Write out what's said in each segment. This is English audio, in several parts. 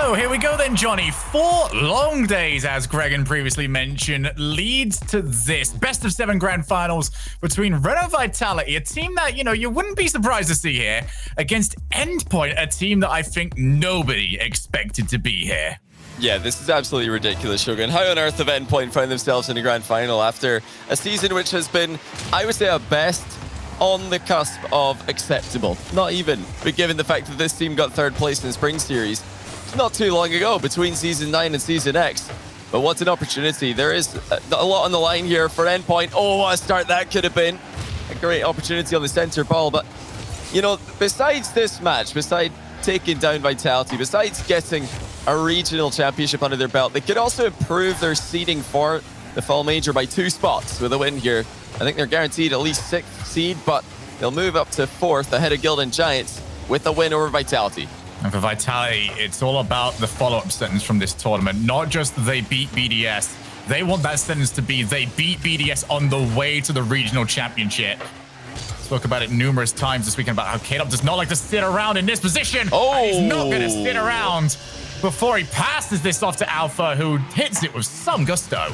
So here we go then, Johnny. 4 long days, as Gregan previously mentioned, leads to this best of 7 grand finals between Renault Vitality, a team that, you wouldn't be surprised to see here, against Endpoint, a team that I think nobody expected to be here. Yeah, this is absolutely ridiculous, Shogun. How on earth have Endpoint found themselves in the grand final after a season which has been, I would say, at best, on the cusp of acceptable? Not even, but given the fact that this team got 3rd place in the Spring Series not too long ago, between Season 9 and Season X. But what an opportunity. There is a lot on the line here for Endpoint. Oh, what a start that could have been. A great opportunity on the center ball. But, besides this match, besides taking down Vitality, besides getting a regional championship under their belt, they could also improve their seeding for the Fall Major by 2 spots with a win here. I think they're guaranteed at least 6th seed, but they'll move up to 4th ahead of Guild and Giants with a win over Vitality. And for Vitality, it's all about the follow-up sentence from this tournament. Not just they beat BDS. They want that sentence to be they beat BDS on the way to the regional championship. Spoke about it numerous times this weekend about how K-Dop does not like to sit around in this position. Oh, he's not going to sit around before he passes this off to Alpha, who hits it with some gusto.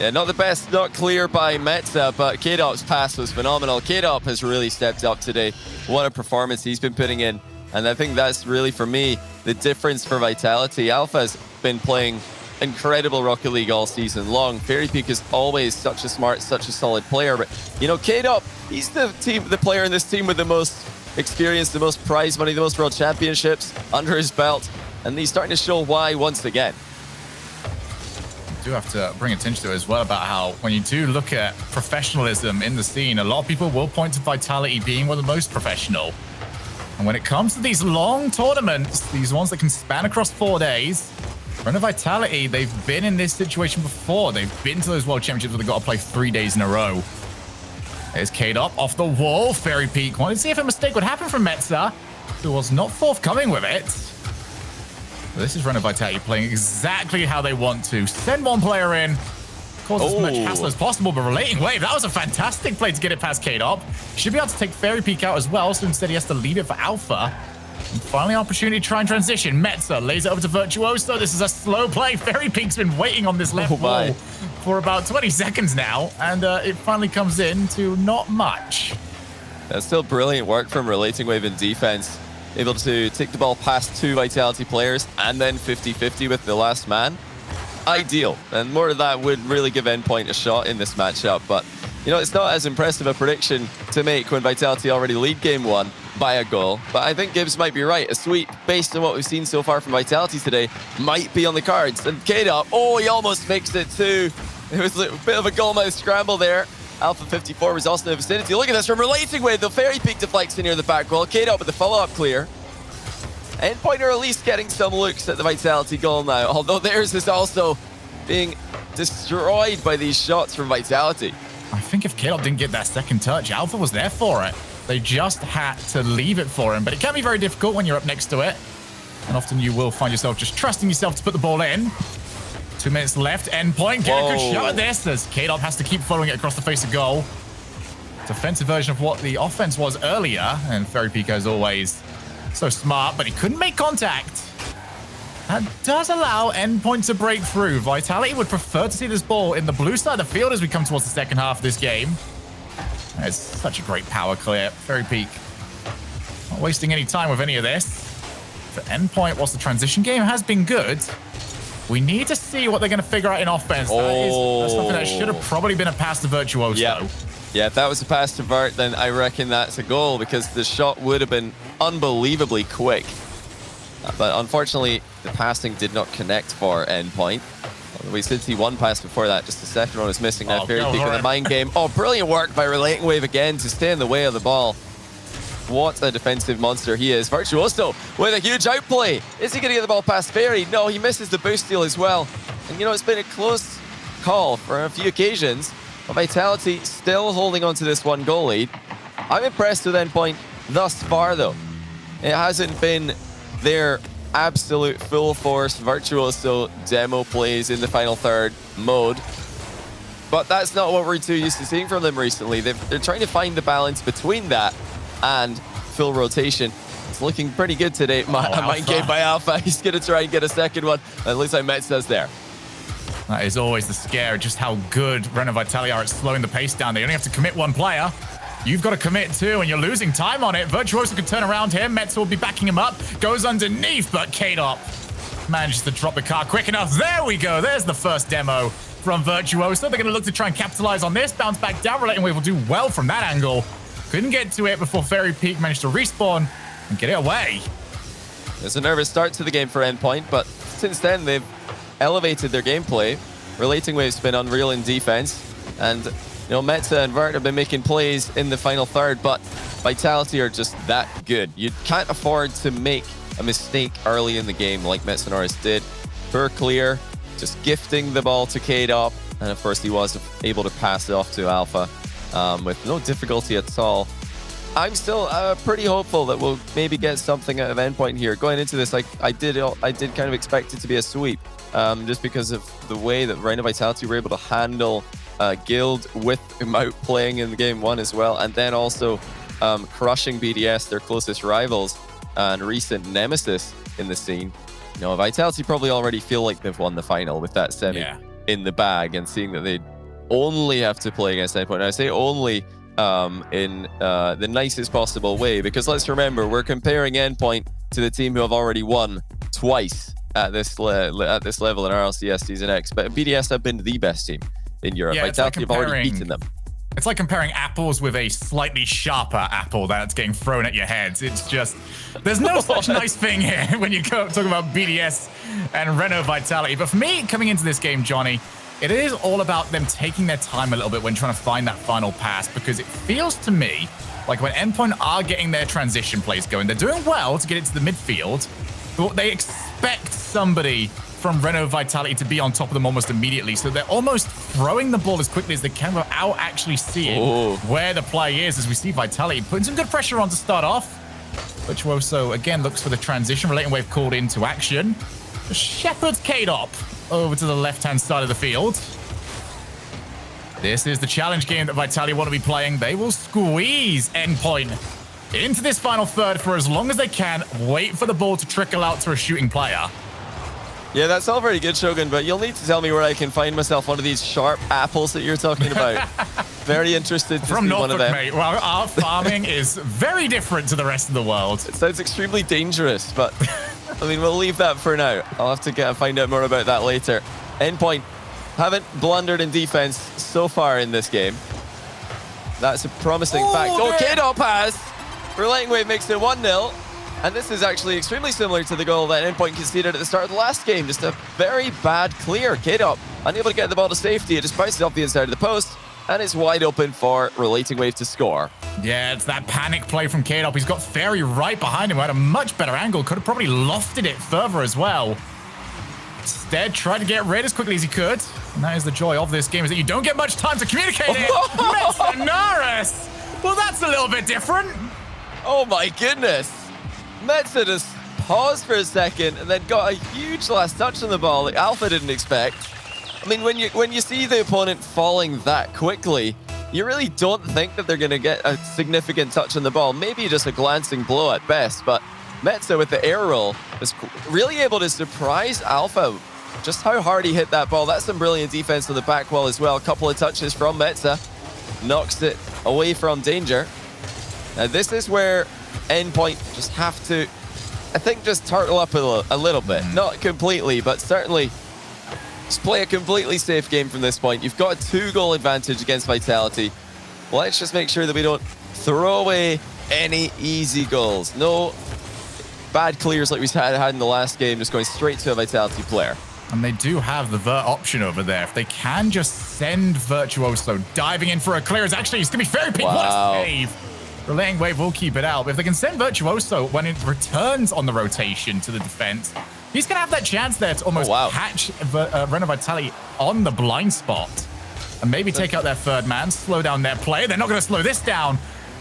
Yeah, not the best, not clear by Metza, but K-Dop's pass was phenomenal. K-Dop has really stepped up today. What a performance he's been putting in. And I think that's really, for me, the difference for Vitality. Alpha's been playing incredible Rocket League all season long. Fairy Peak is always such a smart, such a solid player. But, K-Dop, he's the player in this team with the most experience, the most prize money, the most world championships under his belt. And he's starting to show why once again. Do have to bring attention to it as well about how when you do look at professionalism in the scene, a lot of people will point to Vitality being one of the most professional. And when it comes to these long tournaments, these ones that can span across 4 days, Renault Vitality, they've been in this situation before. They've been to those World Championships where they've got to play 3 days in a row. There's K-Dop off the wall. Fairy Peak wanted to see if a mistake would happen from Metza, who was not forthcoming with it. This is Renault Vitality playing exactly how they want to. Send one player in, cause as much hassle as possible, but Relating Wave, that was a fantastic play to get it past K-Dop. Should be able to take Fairy Peak out as well, so instead he has to leave it for Alpha. And finally, opportunity to try and transition. Metza lays it over to Virtuoso. This is a slow play. Fairy Peak's been waiting on this left wall for about 20 seconds now, and it finally comes in to not much. That's still brilliant work from Relating Wave in defense. Able to take the ball past 2 Vitality players and then 50-50 with the last man. Ideal. And more of that would really give Endpoint a shot in this matchup. But, it's not as impressive a prediction to make when Vitality already lead game 1 by a goal. But I think Gibbs might be right. A sweep, based on what we've seen so far from Vitality today, might be on the cards. And K-Dop, he almost makes it too. It was a bit of a goalmouth scramble there. Alpha 54 was also in the vicinity. Look at this from Relating Wave. The Fairy Peak deflects in near the back wall. K-Dop with the follow-up clear. Endpoint are at least getting some looks at the Vitality goal now, although theirs is also being destroyed by these shots from Vitality. I think if K-Dop didn't get that second touch, Alpha was there for it. They just had to leave it for him, but it can be very difficult when you're up next to it. And often you will find yourself just trusting yourself to put the ball in. 2 minutes left, Endpoint, get a good shot at this, as K-Dop has to keep following it across the face of goal. Defensive version of what the offense was earlier, and Fairy Peak, as always, so smart, but he couldn't make contact. That does allow Endpoint to break through. Vitality would prefer to see this ball in the blue side of the field as we come towards the second half of this game. It's such a great power clear. Fairy Peak not wasting any time with any of this. For Endpoint, whilst the transition game has been good, we need to see what they're going to figure out in offense. That's something that should have probably been a pass to Virtuoso. Yeah, if that was a pass to Vert, then I reckon that's a goal, because the shot would have been unbelievably quick. But unfortunately, the passing did not connect for Endpoint. We did see one pass before that, just the second one was missing. Now Fairy Peak with a mind game. Brilliant work by Relating Wave again to stay in the way of the ball. What a defensive monster he is. Virtuoso with a huge outplay. Is he going to get the ball past Fairy? No, he misses the boost steal as well. And it's been a close call for a few occasions. But Vitality still holding on to this 1 goal lead. I'm impressed with Endpoint thus far, though. It hasn't been their absolute full force Virtuoso demo plays in the final third mode. But that's not what we're too used to seeing from them recently. They're trying to find the balance between that and full rotation. It's looking pretty good today. Mind game by Alpha. He's going to try and get a second one. At least Metza's there. That is always the scare, just how good Renault Vitality are at slowing the pace down. They only have to commit one player. You've got to commit two, and you're losing time on it. Virtuoso can turn around here. Metza will be backing him up. Goes underneath, but K-Dop manages to drop the car quick enough. There we go. There's the first demo from Virtuoso. They're going to look to try and capitalize on this. Bounce back down. Relating Wave will do well from that angle. Couldn't get to it before Fairy Peak managed to respawn and get it away. There's a nervous start to the game for Endpoint, but since then they've elevated their gameplay. Relating Wave's been unreal in defense, and Metza and Vert have been making plays in the final third, but Vitality are just that good. You can't afford to make a mistake early in the game like Metza did. Per clear, just gifting the ball to K-Dop, and of course he was able to pass it off to Alpha with no difficulty at all. I'm still pretty hopeful that we'll maybe get something out of Endpoint here. Going into this, I did kind of expect it to be a sweep, just because of the way that Renault Vitality were able to handle Guild with him out playing in game one as well, and then also crushing BDS, their closest rivals and recent nemesis in the scene. Vitality probably already feel like they've won the final with that semi in the bag, and seeing that they only have to play against Endpoint. And I say only in the nicest possible way, because let's remember, we're comparing Endpoint to the team who have already won twice at this level in RLCS Season X, but BDS have been the best team in Europe. Vitality have already beaten them. It's like comparing apples with a slightly sharper apple that's getting thrown at your heads. It's just, there's no such nice thing here when you talk about BDS and Renault Vitality. But for me, coming into this game, Johnny, it is all about them taking their time a little bit when trying to find that final pass, because it feels to me like when Endpoint are getting their transition plays going, they're doing well to get it to the midfield, but they expect somebody from Renault Vitality to be on top of them almost immediately. So they're almost throwing the ball as quickly as they can without actually seeing where the play is, as we see Vitality putting some good pressure on to start off. Virtuoso again looks for the transition. Relating Wave called into action. Shepherd's K-Dop over to the left-hand side of the field. This is the challenge game that Vitality want to be playing. They will squeeze Endpoint into this final third for as long as they can. Wait for the ball to trickle out to a shooting player. Yeah, that's all very good, Shogun, but you'll need to tell me where I can find myself one of these sharp apples that you're talking about. Very interested to see one of them. Mate. Well, our farming is very different to the rest of the world. It sounds extremely dangerous, but I mean, we'll leave that for now. I'll have to find out more about that later. Endpoint haven't blundered in defense so far in this game. That's a promising fact. Oh, K-Dop has! Relating Wave makes it 1-0. And this is actually extremely similar to the goal that Endpoint conceded at the start of the last game. Just a very bad clear. K-Dop unable to get the ball to safety. It just bounces off the inside of the post, and it's wide open for Relating Wave to score. Yeah, it's that panic play from K-Dop. He's got Fairy right behind him. Had a much better angle. Could have probably lofted it further as well. Instead, tried to get rid as quickly as he could. And that is the joy of this game, is that you don't get much time to communicate it. Metza. Well, that's a little bit different. Oh my goodness. Metza just paused for a second and then got a huge last touch on the ball that Alpha didn't expect. I mean, when you see the opponent falling that quickly, you really don't think that they're going to get a significant touch on the ball. Maybe just a glancing blow at best, but Metza with the air roll was really able to surprise Alpha just how hard he hit that ball. That's some brilliant defense on the back wall as well. A couple of touches from Metza. Knocks it away from danger. Now this is where Endpoint just have to, I think, just turtle up a little bit. Not completely, but certainly just play a completely safe game from this point. You've got a 2-goal advantage against Vitality. Let's just make sure that we don't throw away any easy goals. No bad clears like we had in the last game, just going straight to a Vitality player. And they do have the Vert option over there. If they can just send Virtuoso diving in for a clear, it's going to be very big. What a save. Relating Wave will keep it out. But if they can send Virtuoso when it returns on the rotation to the defense, he's going to have that chance there to almost catch Renault Vitality on the blind spot. And maybe take out their third man, slow down their play. They're not going to slow this down,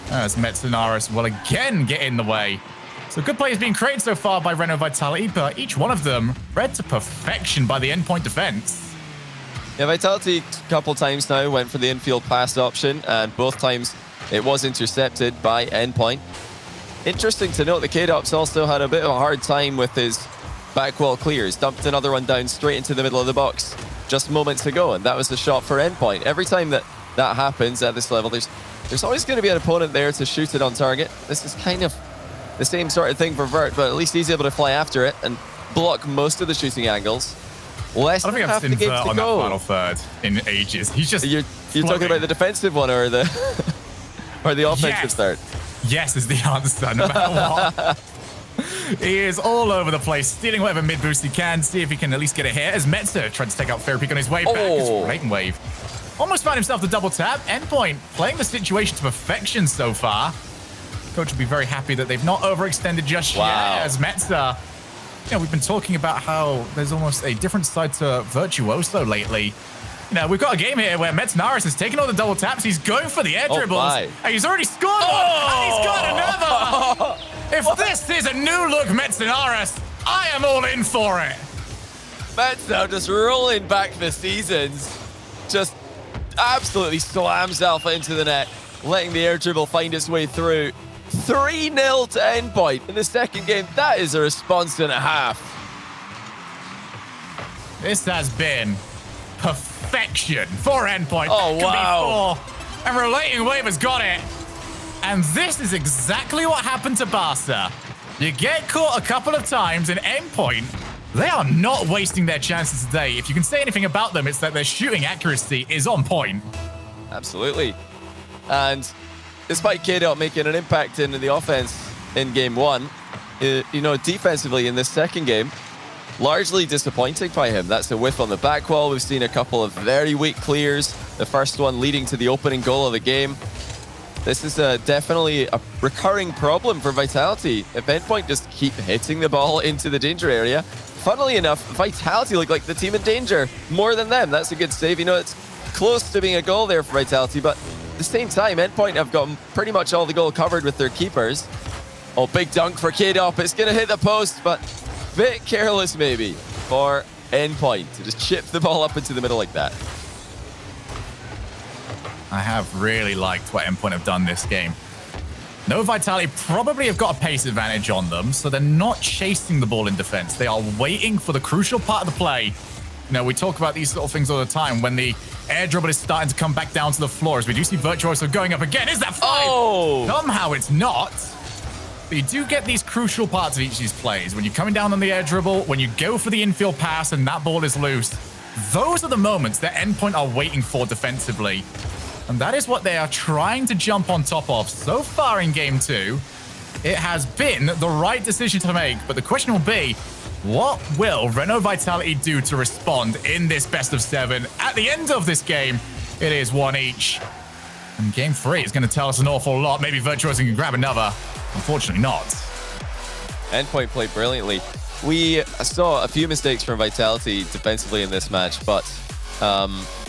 as Metza will again get in the way. So good play is being created so far by Renault Vitality, but each one of them read to perfection by the Endpoint defense. Yeah, Vitality a couple times now went for the infield pass option, and both times it was intercepted by Endpoint. Interesting to note, the K-Dops also had a bit of a hard time with his back wall clears. Dumped another one down straight into the middle of the box just moments ago, and that was the shot for Endpoint. Every time that happens at this level, there's always going to be an opponent there to shoot it on target. This is kind of the same sort of thing for Vert, but at least he's able to fly after it and block most of the shooting angles. Less than half the games to on go. That final third in ages. He's just You're talking about the defensive one or the or the offensive third? Yes is the answer, no matter what. He is all over the place, stealing whatever mid-boost he can, see if he can at least get a hit, as Metzer tried to take out Fair Peak on his way back. His Rain Wave almost found himself the double tap. Endpoint playing the situation to perfection so far. Coach will be very happy that they've not overextended just yet, as Metzer, we've been talking about how there's almost a different side to Virtuoso lately. We've got a game here where Metznaris has taken all the double taps. He's going for the air dribbles. And he's already scored one, and he's got another. If this is a new look Metznaris, I am all in for it. Metznaris just rolling back the seasons. Just absolutely slams Alpha into the net, letting the air dribble find its way through. 3-0 to Endpoint in the second game. That is a response and a half. This has been perfection for Endpoint. Oh, wow. And Relating Wave has got it. And this is exactly what happened to Barca. You get caught a couple of times in Endpoint. They are not wasting their chances today. If you can say anything about them, it's that their shooting accuracy is on point. Absolutely. And despite K-Dot making an impact in the offense in game one, defensively in this second game, largely disappointing by him. That's a whiff on the back wall. We've seen a couple of very weak clears. The first one leading to the opening goal of the game. This is definitely a recurring problem for Vitality. If Endpoint just keep hitting the ball into the danger area, funnily enough, Vitality look like the team in danger more than them. That's a good save. It's close to being a goal there for Vitality, but at the same time, Endpoint have got pretty much all the goal covered with their keepers. Oh, big dunk for K-Dop. It's going to hit the post, but a bit careless maybe for Endpoint to just chip the ball up into the middle like that. I have really liked what Endpoint have done this game. No, Vitality probably have got a pace advantage on them, so they're not chasing the ball in defense. They are waiting for the crucial part of the play. We talk about these sort of things all the time when the air dribble is starting to come back down to the floor, as we do see Virtuoso going up again. Is that 5? Oh! Somehow it's not. But you do get these crucial parts of each of these plays. When you're coming down on the air dribble, when you go for the infield pass and that ball is loose, those are the moments that Endpoint are waiting for defensively. And that is what they are trying to jump on top of so far in game 2. It has been the right decision to make, but the question will be, what will Renault Vitality do to respond in this best of 7? At the end of this game, it is 1 each. And game 3 is going to tell us an awful lot. Maybe Virtuoso can grab another. Unfortunately not. Endpoint played brilliantly. We saw a few mistakes from Vitality defensively in this match, but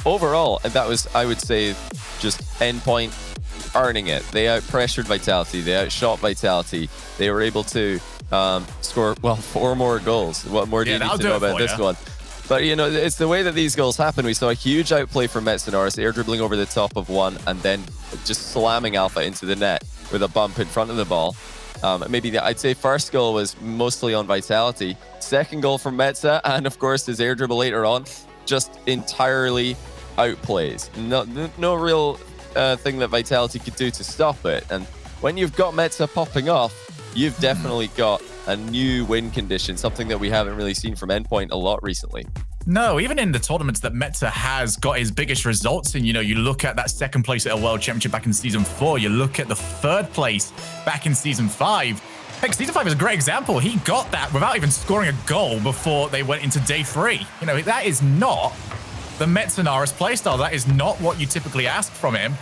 overall, that was, I would say, just Endpoint earning it. They out-pressured Vitality. They outshot Vitality. They were able to score, 4 more goals. What more do you need to know about this one? But, it's the way that these goals happen. We saw a huge outplay from Metznaris, air dribbling over the top of one and then just slamming Alpha into the net with a bump in front of the ball. I'd say first goal was mostly on Vitality. Second goal from Metza, and of course his air dribble later on, just entirely outplays. No real thing that Vitality could do to stop it. And when you've got Metza popping off, you've definitely got a new win condition, something that we haven't really seen from Endpoint a lot recently. No, even in the tournaments that Metza has got his biggest results in, you look at that second place at a World Championship back in Season 4, you look at the third place back in Season 5. Heck, Season 5 is a great example. He got that without even scoring a goal before they went into day 3. That is not the Metznaris playstyle. That is not what you typically ask from him.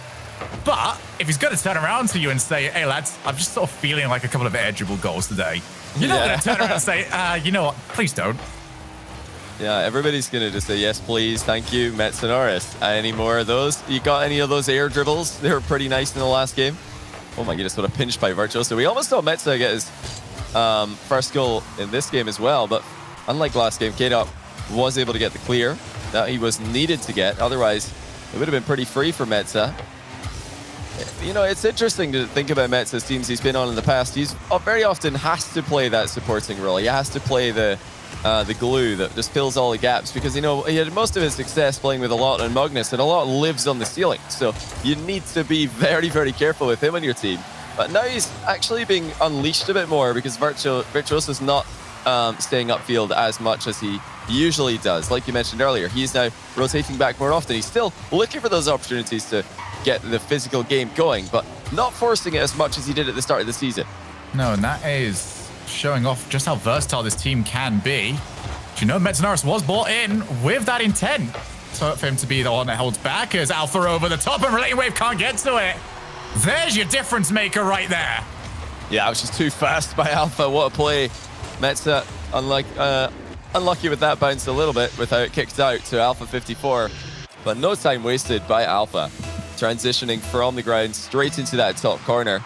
But if he's going to turn around to you and say, hey, lads, I'm just sort of feeling like a couple of air dribble goals today, you're not going to turn around and say, you know what, please don't. Yeah, everybody's going to just say, yes, please, thank you, Metznaris. Any more of those? You got any of those air dribbles? They were pretty nice in the last game. Oh my goodness, what a pinch by Virtuoso. We almost saw Metza get his first goal in this game as well, but unlike last game, K-Dot was able to get the clear that he was needed to get. Otherwise, it would have been pretty free for Metza. You know, it's interesting to think about Metza's teams he's been on in the past. He's very often has to play that supporting role. He has to play the glue that just fills all the gaps because, you know, he had most of his success playing with Alot and Magnus, and Alot lives on the ceiling. So you need to be very, very careful with him on your team. But now he's actually being unleashed a bit more because Virtuoso's not staying upfield as much as he usually does. Like you mentioned earlier, he's now rotating back more often. He's still looking for those opportunities to get the physical game going, but not forcing it as much as he did at the start of the season. No, and that is showing off just how versatile this team can be. Do you know Metzenaris was brought in with that intent for him to be the one that holds back as Alpha over the top and Relating Wave can't get to it. There's your difference maker right there. Yeah, it was just too fast by Alpha. What a play. Metza, unlucky with that bounce a little bit with how it kicked out to Alpha 54, but no time wasted by Alpha. Transitioning from the ground straight into that top corner.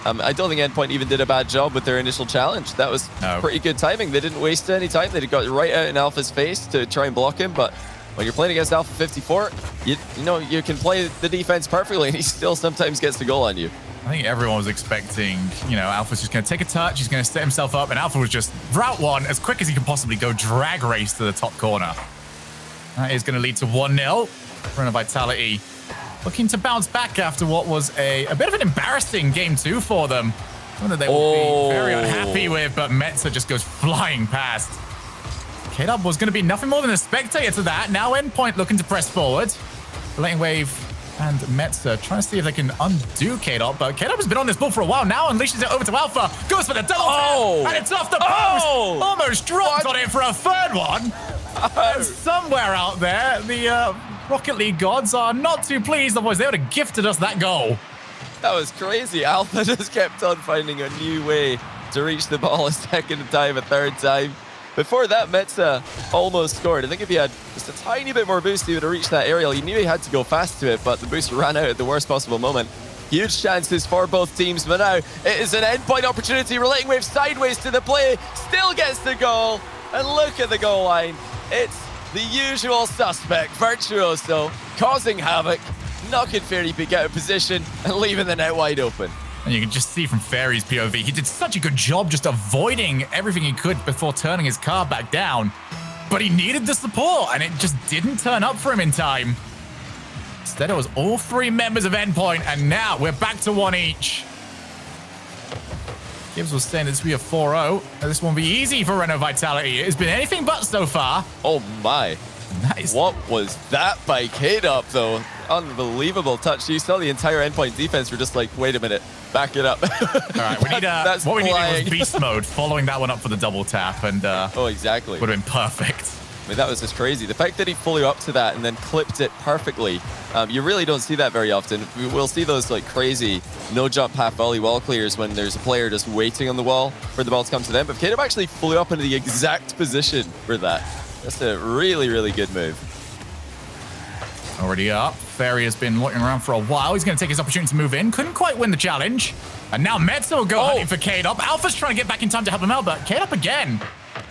I don't think Endpoint even did a bad job with their initial challenge. That was pretty good timing. They didn't waste any time. They got right out in Alpha's face to try and block him, but when you're playing against Alpha 54, you know, you can play the defense perfectly and he still sometimes gets the goal on you. I think everyone was expecting, you know, Alpha's just going to take a touch, he's going to set himself up, and Alpha was just route one as quick as he could possibly go, drag race to the top corner. That is going to lead to 1-0. Renault Vitality looking to bounce back after what was a bit of an embarrassing game 2 for them. One that they will be very unhappy with, but Metza just goes flying past. K-Dub was going to be nothing more than a spectator to that. Now Endpoint looking to press forward. Relating Wave and Metza trying to see if they can undo K-Dub, but K-Dub has been on this ball for a while now, unleashes it over to Alpha, goes for the double tap, and it's off the post! Almost dropped on it for a third one. And somewhere out there, the Rocket League gods are not too pleased, otherwise they would have gifted us that goal. That was crazy. Alpha just kept on finding a new way to reach the ball a second time, a third time. Before that, Metza almost scored. I think if he had just a tiny bit more boost, he would have reached that aerial. He knew he had to go fast to it, but the boost ran out at the worst possible moment. Huge chances for both teams, but now it is an Endpoint opportunity. Relating Wave sideways to the play, still gets the goal, and look at the goal line. It's the usual suspect, Virtuoso, causing havoc, knocking Fairy Peak out of position, and leaving the net wide open. And you can just see from Fairy's POV, he did such a good job just avoiding everything he could before turning his car back down. But he needed the support, and it just didn't turn up for him in time. Instead, it was all 3 members of Endpoint, and now we're back to 1 each. Gibbs was saying this will be a 4-0. This won't be easy for Renault Vitality. It has been anything but so far. Oh my. Nice. What was that by K-Dub, though? Unbelievable touch. You saw the entire Endpoint defense were just like, wait a minute, back it up. All right, we need what we needed was beast mode, following that one up for the double tap, and oh, exactly. Would have been perfect. I mean, that was just crazy. The fact that he flew up to that and then clipped it perfectly, you really don't see that very often. We'll see those like crazy no-jump half-volley wall clears when there's a player just waiting on the wall for the ball to come to them. But K-Dub actually flew up into the exact position for that. That's a really, really good move. Already up. Fairy has been looking around for a while. He's going to take his opportunity to move in. Couldn't quite win the challenge. And now Metza will go hunting for K-Dub. Alpha's trying to get back in time to help him out, but K-Dub again.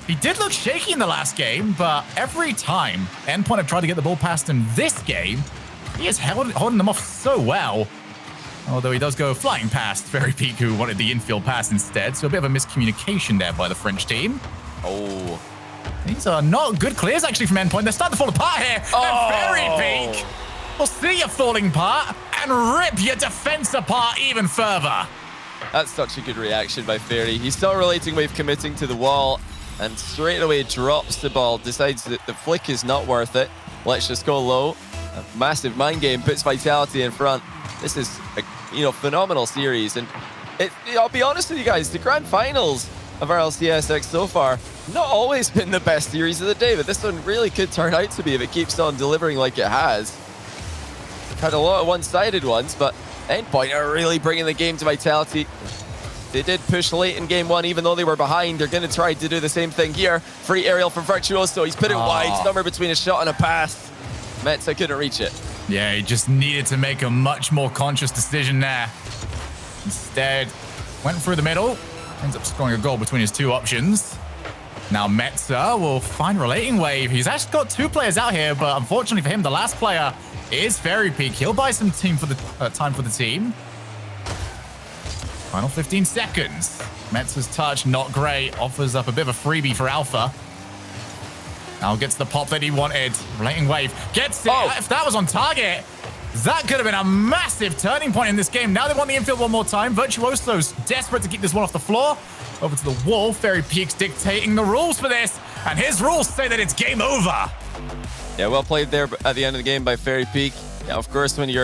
He did look shaky in the last game, but every time Endpoint have tried to get the ball past him this game, he is holding them off so well. Although he does go flying past Fairy Peak, who wanted the infield pass instead. So a bit of a miscommunication there by the French team. Oh. These are not good clears, actually, from Endpoint. They're starting to fall apart here. And Fairy Peak will see you falling apart and rip your defense apart even further. That's such a good reaction by Fairy. He saw Relating Wave committing to the wall and straight away drops the ball, decides that the flick is not worth it. Let's just go low. A massive mind game, puts Vitality in front. This is a phenomenal series. And I'll be honest with you guys, the grand finals of RLCS so far, not always been the best series of the day, but this one really could turn out to be if it keeps on delivering like it has. We've had a lot of one-sided ones, but Endpoint are really bringing the game to Vitality. They did push late in game 1, even though they were behind. They're going to try to do the same thing here. Free aerial from Virtuoso. He's put it wide, somewhere between a shot and a pass. Metza couldn't reach it. Yeah, he just needed to make a much more conscious decision there. Instead, went through the middle, ends up scoring a goal between his 2 options. Now Metza will find Relating Wave. He's actually got 2 players out here, but unfortunately for him, the last player is Fairy Peak. He'll buy some team for the time for the team. Final 15 seconds. Metza's touch, not great. Offers up a bit of a freebie for Alpha. Now gets the pop that he wanted. Relating Wave gets it. Oh. If that was on target, that could have been a massive turning point in this game. Now they want the infield one more time. Virtuoso's desperate to keep this one off the floor. Over to the wall. Fairy Peak's dictating the rules for this. And his rules say that it's game over. Yeah, well played there at the end of the game by Fairy Peak. Yeah, of course, when you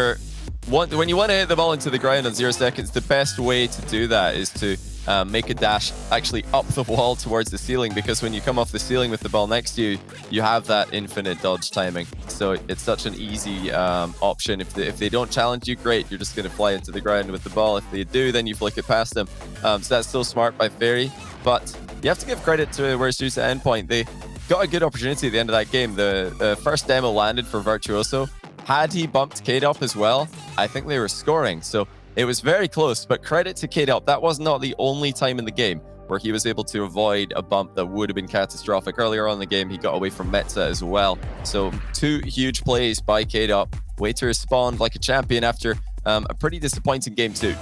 want to hit the ball into the ground on 0 seconds, the best way to do that is to make a dash actually up the wall towards the ceiling, because when you come off the ceiling with the ball next to you, you have that infinite dodge timing. So it's such an easy option. If they don't challenge you, great, you're just going to fly into the ground with the ball. If they do, then you flick it past them. So that's still smart by Fairy, but you have to give credit to where it's due to Endpoint. They got a good opportunity at the end of that game. The first demo landed for Virtuoso. Had he bumped K-Dop as well, I think they were scoring. So it was very close, but credit to K-Dop. That was not the only time in the game where he was able to avoid a bump that would have been catastrophic. Earlier on in the game, he got away from Metza as well. So 2 huge plays by K-Dop. Way to respond like a champion after a pretty disappointing game 2.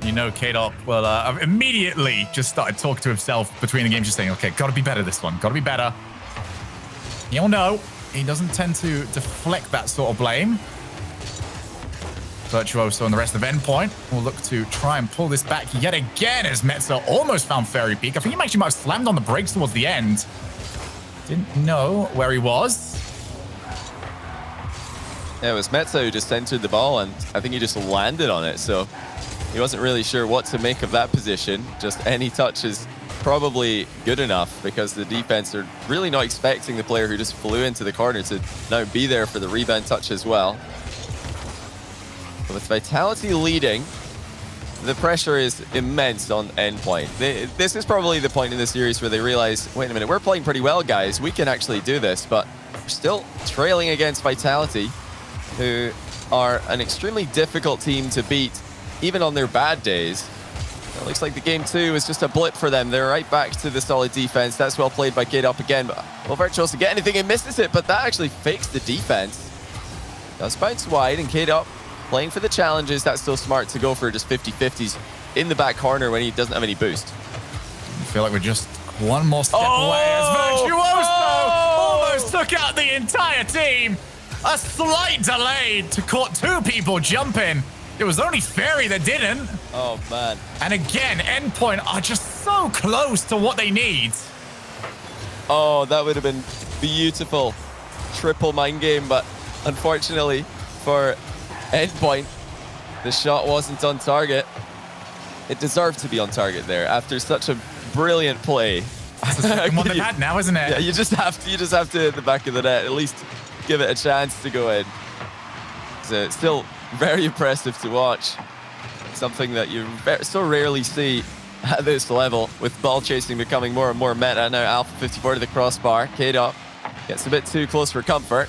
You know, K-Dop will immediately just started talking to himself between the games, just saying, okay, gotta be better this one, gotta be better. You'll know, he doesn't tend to deflect that sort of blame. Virtuoso and the rest of Endpoint will look to try and pull this back yet again as Metza almost found Fairy Peak. I think he actually might have slammed on the brakes towards the end. Didn't know where he was. Yeah, it was Metza who just entered the ball, and I think he just landed on it, so he wasn't really sure what to make of that position. Just any touch is probably good enough, because the defense are really not expecting the player who just flew into the corner to now be there for the rebound touch as well. With Vitality leading, the pressure is immense on Endpoint. This is probably the point in the series where they realize, wait a minute, we're playing pretty well, guys. We can actually do this, but we're still trailing against Vitality, who are an extremely difficult team to beat, even on their bad days. It looks like the game 2 is just a blip for them. They're right back to the solid defense. That's well played by K-Dop again. But will Virtuoso get anything? He misses it, but that actually fakes the defense. Does bounce wide, and K-Dop playing for the challenges. That's still smart to go for just 50-50s in the back corner when he doesn't have any boost. I feel like we're just one more step away as Virtuoso almost took out the entire team. A slight delay to caught 2 people jumping. It was only Fairy that didn't. Oh, man. And again, Endpoint are just so close to what they need. Oh, that would have been beautiful. Triple mind game, but unfortunately for Endpoint, the shot wasn't on target. It deserved to be on target there after such a brilliant play. That's the second one they've had now, isn't it? Yeah, you just have to hit the back of the net, at least give it a chance to go in. So it's still very impressive to watch. Something that you so rarely see at this level, with ball chasing becoming more and more meta. Now Alpha 54 to the crossbar. K-Dop gets a bit too close for comfort.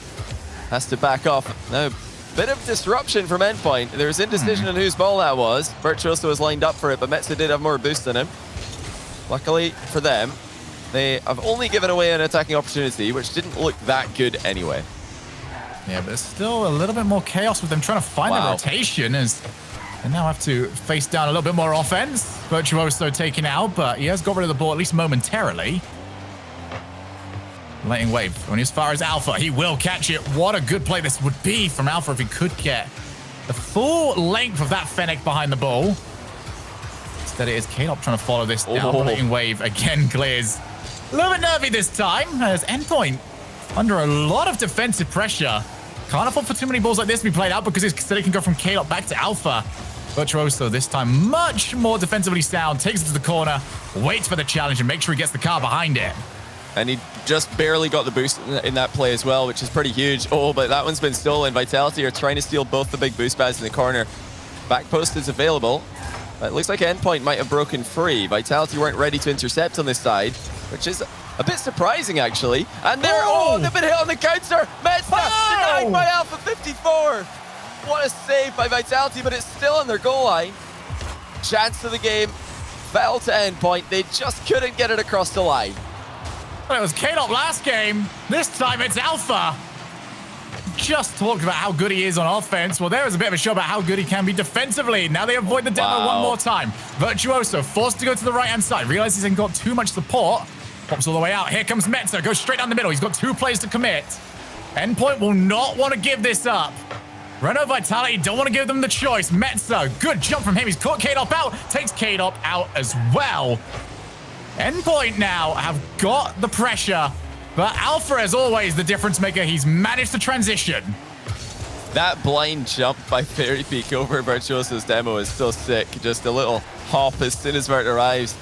Has to back off. Now, bit of disruption from Endpoint. There was indecision on whose ball that was. Virtuoso was lined up for it, but Metza did have more boost than him. Luckily for them, they have only given away an attacking opportunity, which didn't look that good anyway. Yeah, but there's still a little bit more chaos with them trying to find the rotation, as they now have to face down a little bit more offense. Virtuoso taken out, but he has got rid of the ball at least momentarily. Letting Wave going as far as Alpha. He will catch it. What a good play this would be from Alpha if he could get the full length of that Fennec behind the ball. Instead it is K-Dop trying to follow this down. Letting Wave again clears. A little bit nervy this time as Endpoint under a lot of defensive pressure. Can't afford for too many balls like this to be played out, because instead it can go from K-Dop back to Alpha. Virtuoso this time much more defensively sound. Takes it to the corner. Waits for the challenge and makes sure he gets the car behind it. And he just barely got the boost in that play as well, which is pretty huge. Oh, but that one's been stolen. Vitality are trying to steal both the big boost pads in the corner. Back post is available. It looks like Endpoint might have broken free. Vitality weren't ready to intercept on this side, which is a bit surprising, actually. And they've been hit on the counter. Metza denied by Alpha 54. What a save by Vitality, but it's still on their goal line. Chance of the game fell to Endpoint. They just couldn't get it across the line. Well, it was K-Dop last game. This time it's Alpha. Just talked about how good he is on offense. Well, there was a bit of a show about how good he can be defensively. Now they avoid the demo one more time. Virtuoso forced to go to the right-hand side. Realizes he's got too much support. Pops all the way out. Here comes Metza. Goes straight down the middle. He's got 2 players to commit. Endpoint will not want to give this up. Renault Vitality don't want to give them the choice. Metza, good jump from him. He's caught K-Dop out. Takes K-Dop out as well. Endpoint now have got the pressure. But Alpha, as always, the difference maker. He's managed to transition. That blind jump by Fairy Peak over Virtuoso's demo is so sick. Just a little hop as soon as Vert arrives.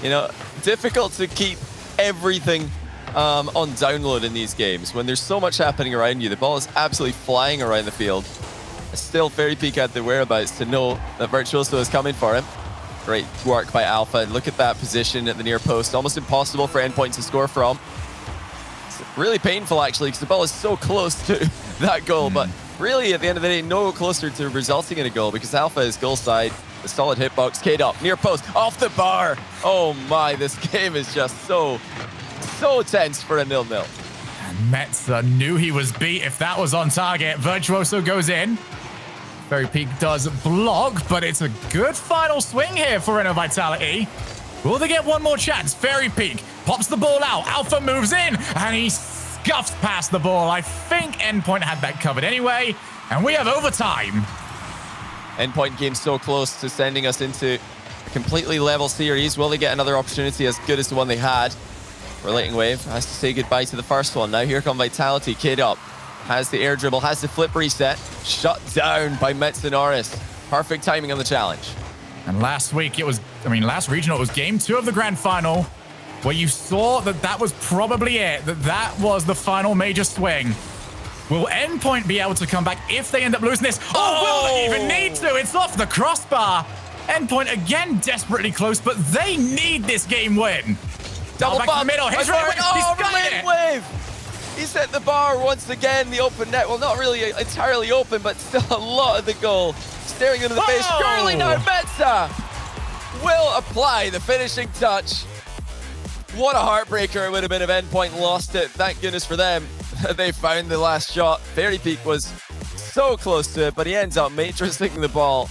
You know, difficult to keep everything on download in these games. When there's so much happening around you, the ball is absolutely flying around the field. Still, Fairy Peak had the whereabouts to know that Virtuoso is coming for him. Great work by Alpha. And look at that position at the near post. Almost impossible for Endpoint to score from. Really painful, actually, because the ball is so close to that goal. But really, at the end of the day, no closer to resulting in a goal because Alpha is goal side. A solid hitbox. K-Dop, near post, off the bar. Oh my, this game is just so tense for a 0-0. And Metza knew he was beat if that was on target. Virtuoso goes in. Fairy Peak does block, but it's a good final swing here for Renault Vitality. Will they get one more chance? Fairy Peak pops the ball out. Alpha moves in, and he scuffs past the ball. I think Endpoint had that covered anyway, and we have overtime. Endpoint game so close to sending us into a completely level series. Will they get another opportunity as good as the one they had? Relating Wave has to say goodbye to the first one. Now here come Vitality. K-Dop has the air dribble, has the flip reset. Shut down by Metsunoris. Perfect timing on the challenge. And last week it was, last regional, it was game 2 of the grand final where you saw that was probably it, that was the final major swing. Will Endpoint be able to come back if they end up losing this? Oh, will they even need to? It's off the crossbar. Endpoint again desperately close, but they need this game win. Double back to the middle. Here's Renault Wave. Oh, Renault Wave. He's hit the bar once again. The open net, well, not really entirely open, but still a lot of the goal. Staring into the face. Surely now Metza will apply the finishing touch. What a heartbreaker it would have been if Endpoint lost it. Thank goodness for them. They found the last shot. Fairy Peak was so close to it, but he ends up matrixing the ball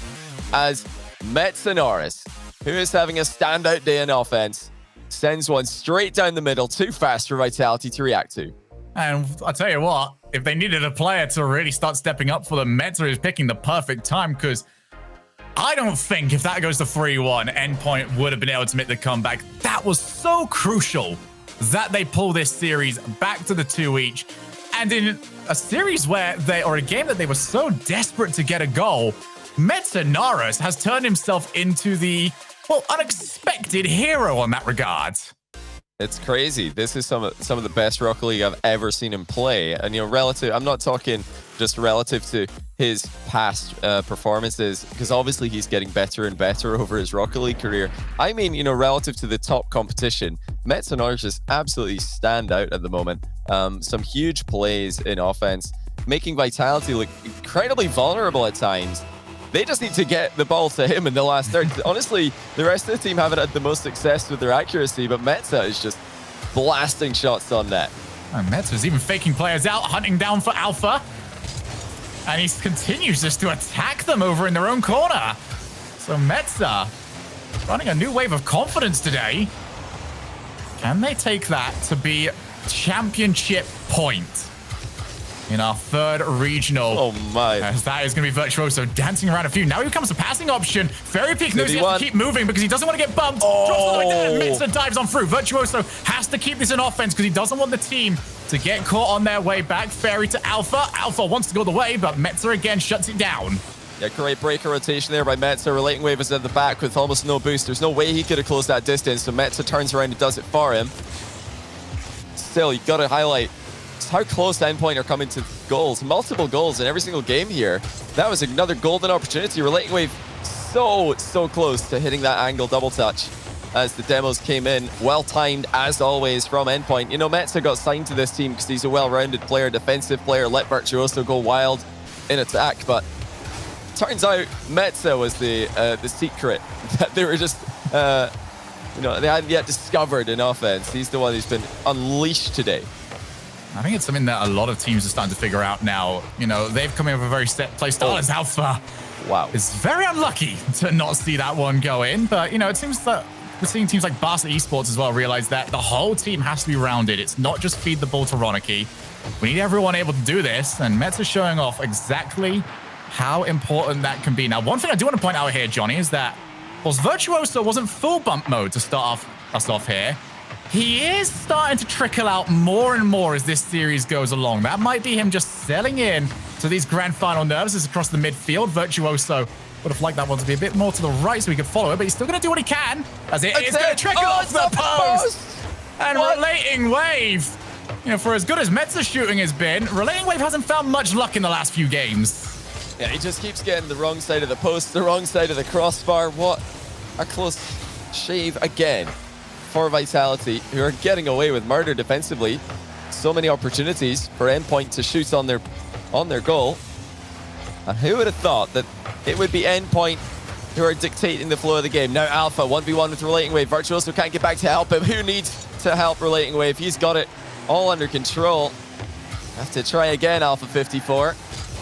as Metsunoris, who is having a standout day in offense, sends one straight down the middle, too fast for Vitality to react to. And I'll tell you what, if they needed a player to really start stepping up for them, Metza is picking the perfect time because I don't think if that goes to 3-1, Endpoint would have been able to make the comeback. That was so crucial that they pull this series back to the 2 each. And in a series where or a game that they were so desperate to get a goal, Metsunoris has turned himself into the, unexpected hero on that regard. It's crazy. This is some of the best Rocket League I've ever seen him play. And, relative, I'm not talking just relative to his past performances, because obviously he's getting better and better over his Rocket League career. I mean, relative to the top competition, Metsunoris just absolutely stand out at the moment. Some huge plays in offense, making Vitality look incredibly vulnerable at times. They just need to get the ball to him in the last third. Honestly, the rest of the team haven't had the most success with their accuracy, but Metza is just blasting shots on net. And Metza's even faking players out, hunting down for Alpha. And he continues just to attack them over in their own corner. So Metza running a new wave of confidence today. Can they take that to be championship point in our 3rd regional? Oh my. As that is going to be Virtuoso dancing around a few. Now here comes a passing option. Fairy Peak knows he has to keep moving because he doesn't want to get bumped. Drops all the way down. Metza dives on through. Virtuoso has to keep this in offense because he doesn't want the team to get caught on their way back. Fairy to Alpha. Alpha wants to go the way, but Metza again shuts it down. Yeah, great breaker rotation there by Metza. Relating Wave is at the back with almost no boost. There's no way he could have closed that distance, so Metza turns around and does it for him. Still, you've got to highlight how close Endpoint are coming to goals. Multiple goals in every single game here. That was another golden opportunity. Relating Wave so close to hitting that angle double touch as the demos came in. Well timed, as always, from Endpoint. Metza got signed to this team because he's a well-rounded player, defensive player, let Virtuoso go wild in attack, but turns out Metza was the secret that they were just they hadn't yet discovered in offense. He's the one who's been unleashed today. I think it's something that a lot of teams are starting to figure out now. They've come in with a very set play style as Alpha. Wow. It's very unlucky to not see that one go in. But, it seems that we're seeing teams like Rocket League Esports as well realize that the whole team has to be rounded. It's not just feed the ball to Ronicky. We need everyone able to do this. And Mets are showing off exactly how important that can be. Now, one thing I do want to point out here, Johnny, is that whilst Virtuoso wasn't full bump mode to start us off here, he is starting to trickle out more and more as this series goes along. That might be him just selling in to these grand final nerves across the midfield. Virtuoso would have liked that one to be a bit more to the right so he could follow it, but he's still going to do what he can as it is going to trickle off the post. And Relating Wave, for as good as Met's shooting has been, Relating Wave hasn't found much luck in the last few games. Yeah, he just keeps getting the wrong side of the post, the wrong side of the crossbar. What a close shave again for Vitality, who are getting away with murder defensively. So many opportunities for Endpoint to shoot on their goal. And who would have thought that it would be Endpoint who are dictating the flow of the game? Now Alpha, 1v1 with Relating Wave. Virtuoso can't get back to help him. Who needs to help Relating Wave? He's got it all under control. Have to try again, Alpha 54.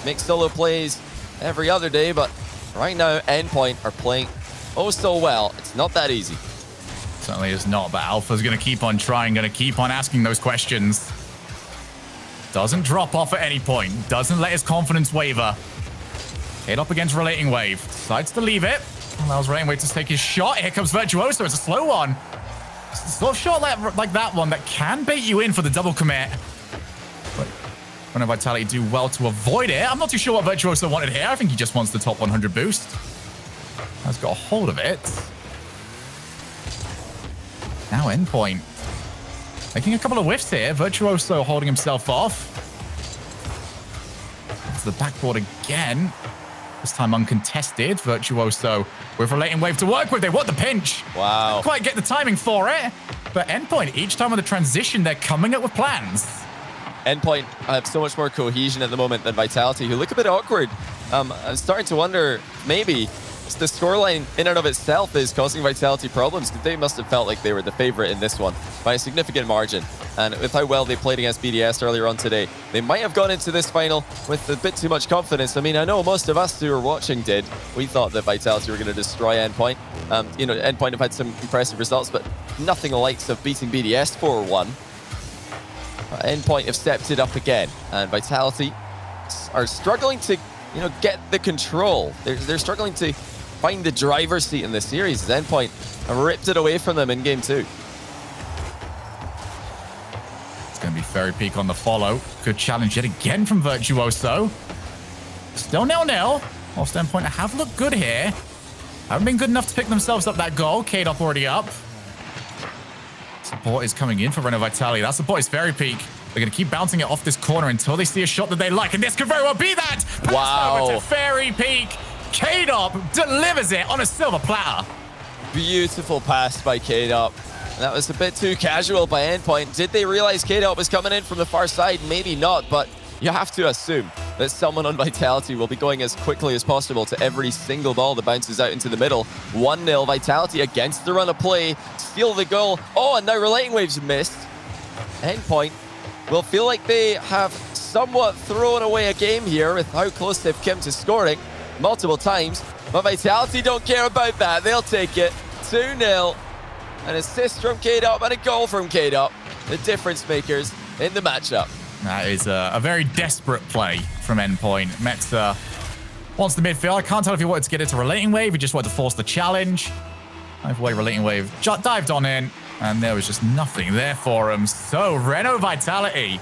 Make solo plays every other day, but right now Endpoint are playing oh so well. It's not that easy. Certainly is not, but Alpha's going to keep on trying, going to keep on asking those questions. Doesn't drop off at any point. Doesn't let his confidence waver. Hit up against Relating Wave. Decides to leave it. Allows Relating Wave to take his shot. Here comes Virtuoso. It's a slow one. It's a sort of shot like that one that can bait you in for the double commit. But Renault Vitality do well to avoid it. I'm not too sure what Virtuoso wanted here. I think he just wants the top 100 boost. Has got a hold of it. Now Endpoint making a couple of whiffs here. Virtuoso holding himself off. It's the backboard again. This time uncontested. Virtuoso with Relating Wave to work with. They want the pinch. Wow. Can't quite get the timing for it. But Endpoint, each time with the transition, they're coming up with plans. Endpoint have so much more cohesion at the moment than Vitality, who look a bit awkward. I'm starting to wonder, maybe the scoreline in and of itself is causing Vitality problems. They must have felt like they were the favorite in this one by a significant margin. And with how well they played against BDS earlier on today, they might have gone into this final with a bit too much confidence. I mean, I know most of us who were watching did. We thought that Vitality were going to destroy Endpoint. Endpoint have had some impressive results, but nothing the likes of beating BDS 4-1. Endpoint have stepped it up again, and Vitality are struggling to, get the control. They're struggling to find the driver's seat in this series. Endpoint have ripped it away from them in game 2. It's going to be Fairy Peak on the follow. Good challenge yet again from Virtuoso. Still 0-0. Whilst Endpoint have looked good here. Haven't been good enough to pick themselves up that goal. K-Dop already up. Support is coming in for Renault Vitality. That support is Fairy Peak. They're going to keep bouncing it off this corner until they see a shot that they like. And this could very well be that. Pass over to Fairy Peak. K-Dop delivers it on a silver platter. Beautiful pass by K-Dop. That was a bit too casual by Endpoint. Did they realize K-Dop was coming in from the far side? Maybe not, but you have to assume that someone on Vitality will be going as quickly as possible to every single ball that bounces out into the middle. 1-0 Vitality against the run of play. Steal the goal. Oh, and now Relating Wave's missed. Endpoint will feel like they have somewhat thrown away a game here with how close they've come to scoring multiple times. But Vitality don't care about that. They'll take it. 2-0. An assist from K-Dop and a goal from K-Dop. The difference makers in the matchup. That is a very desperate play from Endpoint. Metz wants the midfield. I can't tell if he wanted to get it to Relating Wave. He just wanted to force the challenge. Either way, Relating Wave dived on in, and there was just nothing there for him. So, Renault Vitality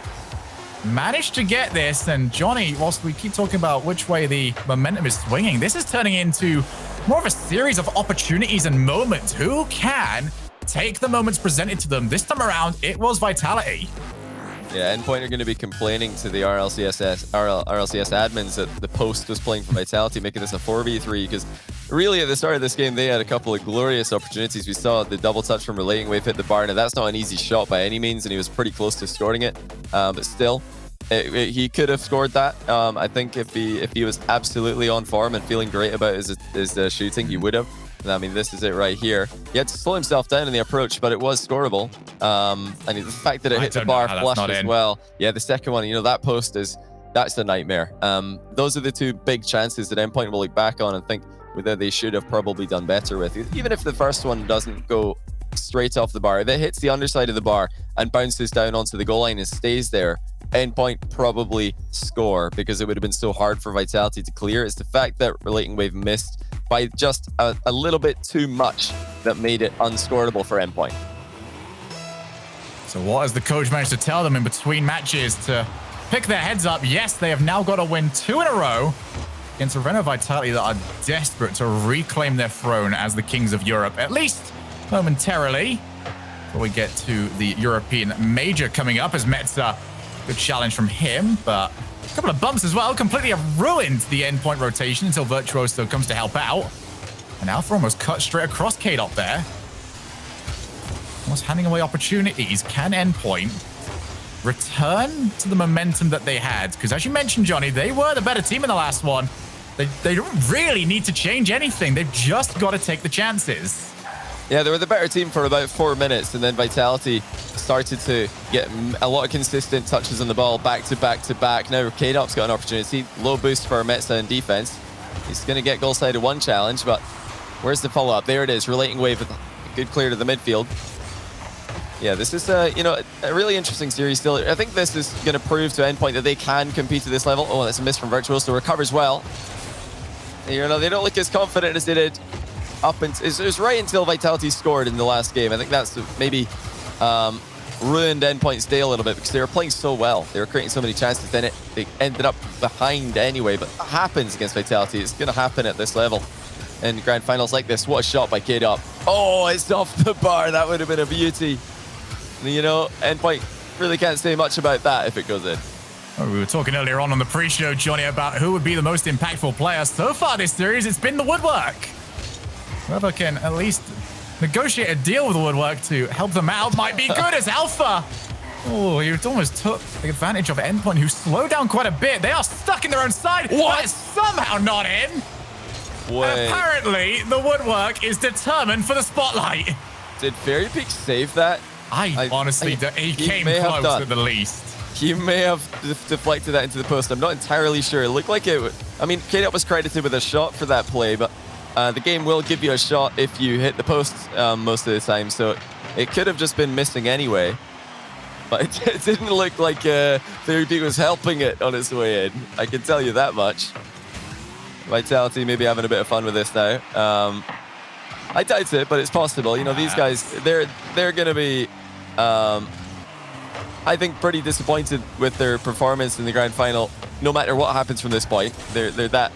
managed to get this. And Johnny, whilst we keep talking about which way the momentum is swinging, this is turning into more of a series of opportunities and moments. Who can take the moments presented to them? This time around, it was Vitality. Yeah, Endpoint are going to be complaining to the RLCS admins that the post was playing for Vitality, making this a 4v3, because really at the start of this game, they had a couple of glorious opportunities. We saw the double touch from Relating Wave hit the bar, and that's not an easy shot by any means, and he was pretty close to scoring it. But still, he could have scored that. I think if he was absolutely on form and feeling great about his shooting, he would have. I mean, this is it right here. He had to slow himself down in the approach, but it was scoreable. And the fact that it hit the bar flush as well. Yeah, the second one, you know, that post that's the nightmare. Those are the two big chances that Endpoint will look back on and think whether they should have probably done better with. Even if the first one doesn't go straight off the bar, if it hits the underside of the bar and bounces down onto the goal line and stays there, Endpoint probably score, because it would have been so hard for Vitality to clear. It's the fact that Relating Wave missed by just a little bit too much that made it unscorable for Endpoint. So what has the coach managed to tell them in between matches to pick their heads up? Yes, they have now got to win 2 in a row against a Renault Vitality that are desperate to reclaim their throne as the kings of Europe, at least momentarily. Before we get to the European major coming up, as Metza, good challenge from him, but a couple of bumps as well, completely ruined the Endpoint rotation until Virtuoso comes to help out. And Alpha almost cut straight across K-Dot there. Almost handing away opportunities. Can Endpoint return to the momentum that they had? Because as you mentioned, Johnny, they were the better team in the last one. They don't really need to change anything. They've just got to take the chances. Yeah, they were the better team for about 4 minutes, and then Vitality started to get a lot of consistent touches on the ball, back to back to back. Now K-Dop's got an opportunity. Low boost for Metza in defense. He's going to get goal side of 1 challenge, but where's the follow-up? There it is, Relating Wave with a good clear to the midfield. Yeah, this is you know, a really interesting series still. I think this is going to prove to Endpoint that they can compete at this level. Oh, that's a miss from Virtuoso. Recovers well. You know, they don't look as confident as they did it was right until Vitality scored in the last game. I think that's maybe ruined Endpoint's day a little bit, because they were playing so well. They were creating so many chances, then they ended up behind anyway. But that happens against Vitality. It's going to happen at this level in grand finals like this. What a shot by K-Dop. Oh, it's off the bar. That would have been a beauty. You know, Endpoint really can't say much about that if it goes in. Oh, we were talking earlier on the pre-show, Johnny, about who would be the most impactful player. So far this series, it's been the Woodwork. Whoever can at least negotiate a deal with the Woodwork to help them out might be good as Alpha. Oh, he almost took advantage of Endpoint, who slowed down quite a bit. They are stuck in their own side. What? But somehow not in. Wait. Apparently, the Woodwork is determined for the spotlight. Did Fairy Peak save that? I honestly don't. He came close at the least. He may have deflected that into the post. I'm not entirely sure. It looked like it. I mean, K-Dop was credited with a shot for that play, but the game will give you a shot if you hit the post most of the time. So it could have just been missing anyway. But it didn't look like Fairy Peak was helping it on its way in. I can tell you that much. Vitality maybe having a bit of fun with this now. I doubt it, but it's possible. You know, these guys, they're going to be, I think, pretty disappointed with their performance in the grand final. No matter what happens from this point, they're that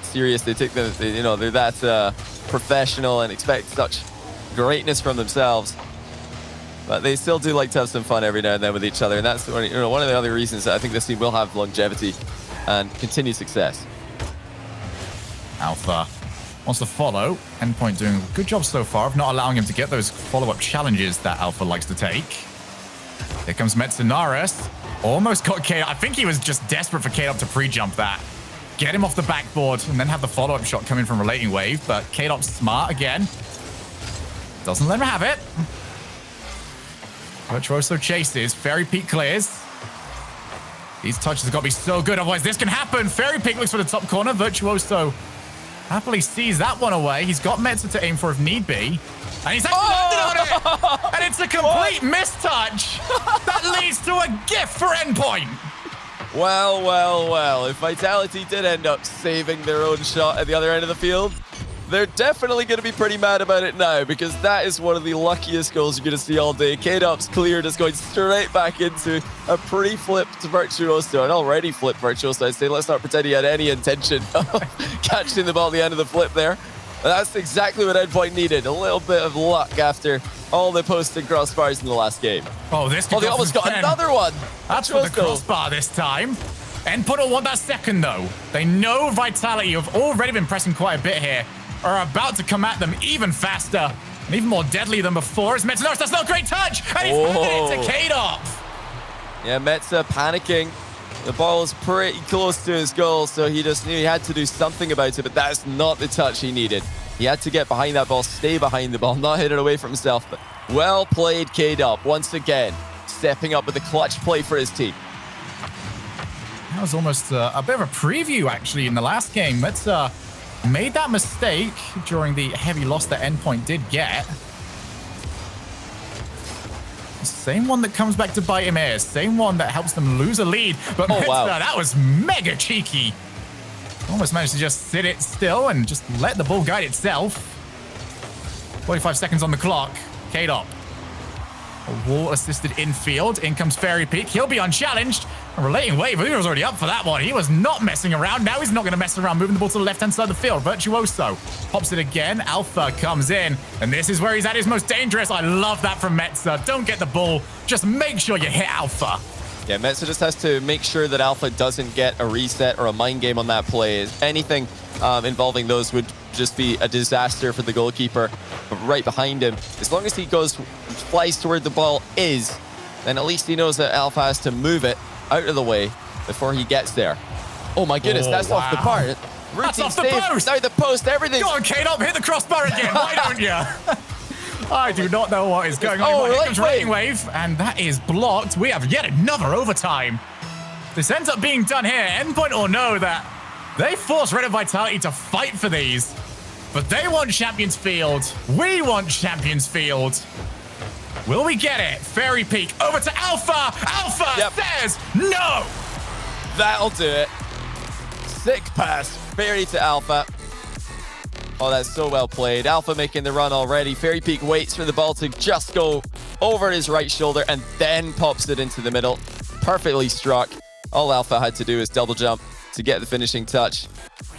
serious. They take you know, they're that professional and expect such greatness from themselves. But they still do like to have some fun every now and then with each other, and that's, you know, one of the other reasons that I think this team will have longevity and continued success. Alpha wants to follow. Endpoint doing a good job so far of not allowing him to get those follow-up challenges that Alpha likes to take. Here comes Metsunaris. Almost got K. I think he was just desperate for K-Dop to pre-jump that. Get him off the backboard and then have the follow-up shot coming from Relating Wave. But K-Dop's smart again. Doesn't let him have it. Virtuoso chases. Fairy Peak clears. These touches have got to be so good, otherwise this can happen. Fairy Peak looks for the top corner. Virtuoso happily sees that one away. He's got Metza to aim for if need be. And he's actually landed on it! And it's a complete mistouch that leads to a gift for Endpoint. Well, well, well. If Vitality did end up saving their own shot at the other end of the field, they're definitely going to be pretty mad about it now, because that is one of the luckiest goals you're going to see all day. K-Dop's cleared, is going straight back into a pre-flipped Virtuoso, an already flipped Virtuoso. I'd say let's not pretend he had any intention of catching the ball at the end of the flip there. But that's exactly what Endpoint needed. A little bit of luck after all the post and crossbars in the last game. Oh, this could they almost got another one. That's for the crossbar this time. Endpoint will want that second, though. They know Vitality, who've already been pressing quite a bit here, are about to come at them even faster and even more deadly than before. As Metza, that's not a great touch, and he's handed it to K-Dop. Yeah, Metza panicking. The ball was pretty close to his goal, so he just knew he had to do something about it, but that's not the touch he needed. He had to get behind that ball, stay behind the ball, not hit it away from himself. But well played, K-Dub, once again, stepping up with a clutch play for his team. That was almost a bit of a preview, actually, in the last game. Metza made that mistake during the heavy loss that Endpoint did get. Same one that comes back to bite him here. Same one that helps them lose a lead. But Metza, wow. That was mega cheeky. Almost managed to just sit it still and just let the ball guide itself. 45 seconds on the clock. K-Dub. A wall assisted infield. In comes Fairy Peak. He'll be unchallenged. A relating wave. He was already up for that one. He was not messing around. Now he's not going to mess around, moving the ball to the left-hand side of the field. Virtuoso pops it again. Alpha comes in. And this is where he's at his most dangerous. I love that from Metza. Don't get the ball. Just make sure you hit Alpha. Yeah, Metza just has to make sure that Alpha doesn't get a reset or a mind game on that play. Anything involving those would just be a disaster for the goalkeeper. But right behind him, as long as he flies toward the ball then at least he knows that Alpha has to move it out of the way before he gets there. Oh my goodness, that's off the bar. That's off the save. post! Now the post, everything. Go on, K-Dub, hit the crossbar again. Why don't you? I do not know what is going on. Here comes Rating Wave, and that is blocked. We have yet another overtime. This ends up being done here. Endpoint will know that they force Renault Vitality to fight for these, but they want Champions Field. We want Champions Field. Will we get it? Fairy Peak over to Alpha. Alpha says no. That'll do it. Sick pass. Fairy to Alpha. Oh, that's so well played. Alpha making the run already. Fairy Peak waits for the ball to just go over his right shoulder and then pops it into the middle. Perfectly struck. All Alpha had to do is double jump to get the finishing touch.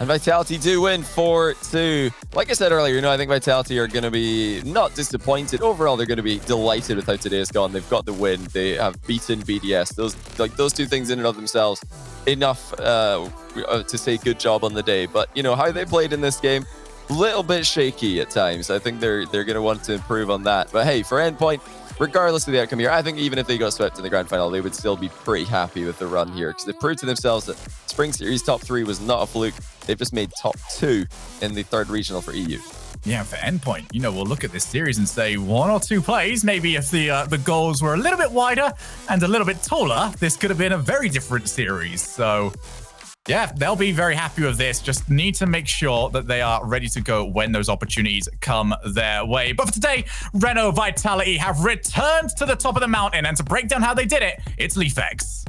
And Vitality do win 4-2. Like I said earlier, I think Vitality are going to be not disappointed. Overall, they're going to be delighted with how today has gone. They've got the win. They have beaten BDS. Those two things in and of themselves, enough to say good job on the day. But, how they played in this game, little bit shaky at times. I think they're going to want to improve on that. But hey, for Endpoint, regardless of the outcome here, I think even if they got swept in the grand final, they would still be pretty happy with the run here because they proved to themselves that Spring Series top 3 was not a fluke. They've just made top 2 in the 3rd regional for EU. Yeah, for Endpoint, we'll look at this series and say 1 or 2 plays. Maybe if the goals were a little bit wider and a little bit taller, this could have been a very different series. So yeah, they'll be very happy with this. Just need to make sure that they are ready to go when those opportunities come their way. But for today, Renault Vitality have returned to the top of the mountain. And to break down how they did it, it's CeX.